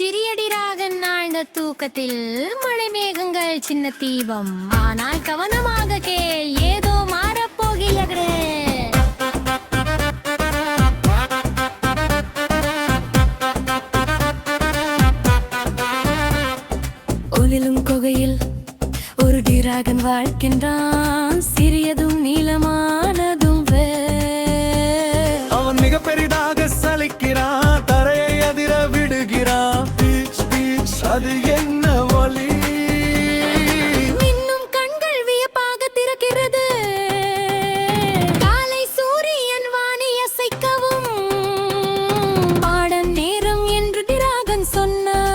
சிறியடிராகன் ஆழ்ந்த தூக்கத்தில் மழை மேகங்கள் சின்ன தீபம். ஆனால் கவனமாக கேள், ஏதோ மாறப்போகிறது. ஒலிலும் கொகையில் ஒரு டிராகன் வாழ்கின்றான். சிறியதும் நீளமானதும் அவன் மிக பெரிதாக சலிக்கிறான், தரையை அதிர விடுகிறான். அது என்ன ஒலி? இன்னும் கண்கள் வியப்பாக திறக்கிறது. காலை சூரியன் வானை அசைக்கவும் பாடம் நேரம் என்று டிராகன் சொன்னார்.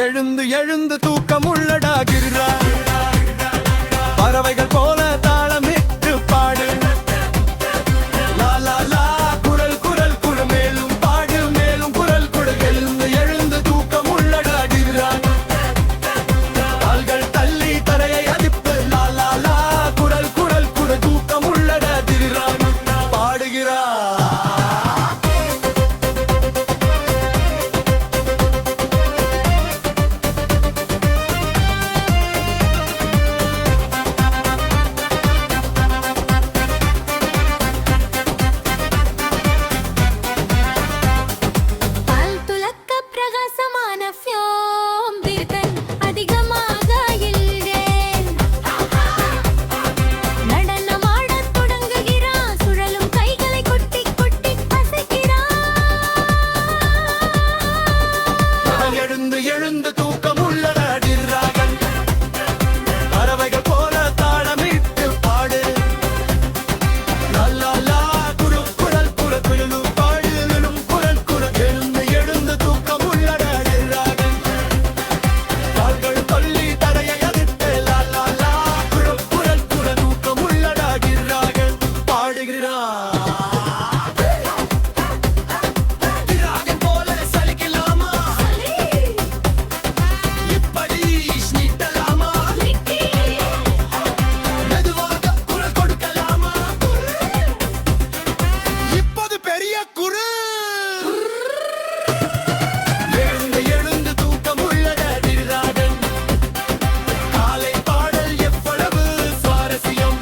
எழுந்து எழுந்து தூக்கம் உள்ளடாகிறார். பறவைகள் போல தாளமிட்டு பாடு. லா லா லா, குரல் குரல் குரல், மேலும் பாடு, மேலும் குரல் குரல். எழுந்து எழுந்து தூக்கம் உள்ளடாகிறார். கால்கள் தள்ளி தரையை அதிப்பு. லா லா லா, குரல் குரல் குரல், தூக்கம் உள்ளடாகிறார். பாடுகிறார். பல் துலக்க பிரகாசமான ஃபியோம் தீர்க்கன் அதிகமாக இல்றேன். நடனமாடத் தொடங்குகிறான். சுழலும் கைகளை கொட்டி கொட்டி அசைக்கிறான். எழுந்து எழுந்து தூக்கம் உள்ளடாகிறார்கள். பறவைகள் போல தாளமிட்டு பாடு. லா லா லா, குரல் குரல் குரல், குரலும் பாடு, மேலும் குரல் குரல். எழுந்து எழுந்து தூக்கம் உள்ளடாகிறார்கள். கால்கள் தள்ளி தரையை அதிர்த்து. லா லா லா, குரல் குரல் குரல், தூக்கம் உள்ளடாகிறார்கள். பாடுகிறார். டிராகன் போல சலிக்கலாமா? இப்படி நீட்டலாமா? மெதுவாக குரல் கொடுக்கலாமா? இப்போது பெரிய குரு. எழுந்து எழுந்து தூக்கம் உள்ளடாகிறார்கள். காலை பாடல் எவ்வளவு சுவாரஸ்யம்.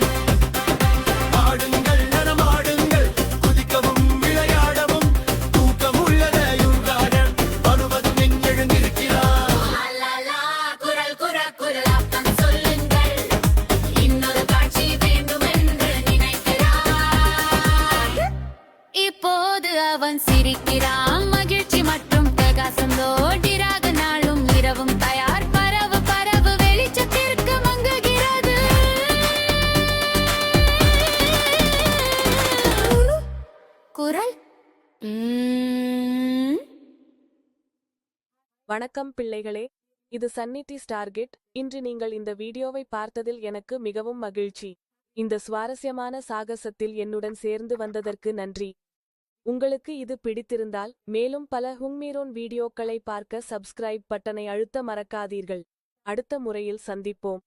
பாடுங்கள், நடமாடுங்கள், குதிக்கவும் விளையாடவும். தூக்கம் உள்ளடையுள்ளார்கள். வருவதும் என் எழுந்திருக்கிறார். லலலா, குரல் குரல் குரல் அப்பன் சொல்லுங்கள். இன்னொரு காட்சி வேண்டுமென்று நினைக்கிறார். இப்போது அவன் சிரிக்கிறான். மகிழ்ச்சி மற்றும் பிரகாசந்தோ டிராகன் நாளும் இரவும் தயார். பரவு பரவு, வெளிச்சத்திற்கு மங்குகிறது. குரல் வணக்கம் பிள்ளைகளே, இது சன்னிட்டி ஸ்டார்கெட். இன்று நீங்கள் இந்த வீடியோவை பார்த்ததில் எனக்கு மிகவும் மகிழ்ச்சி. இந்த சுவாரஸ்யமான சாகசத்தில் என்னுடன் சேர்ந்து வந்ததற்கு நன்றி. உங்களுக்கு இது பிடித்திருந்தால் மேலும் பல ஹுங்மீரோன் வீடியோக்களை பார்க்க சப்ஸ்கிரைப் பட்டனை அழுத்த மறக்காதீர்கள். அடுத்த முறையில் சந்திப்போம்.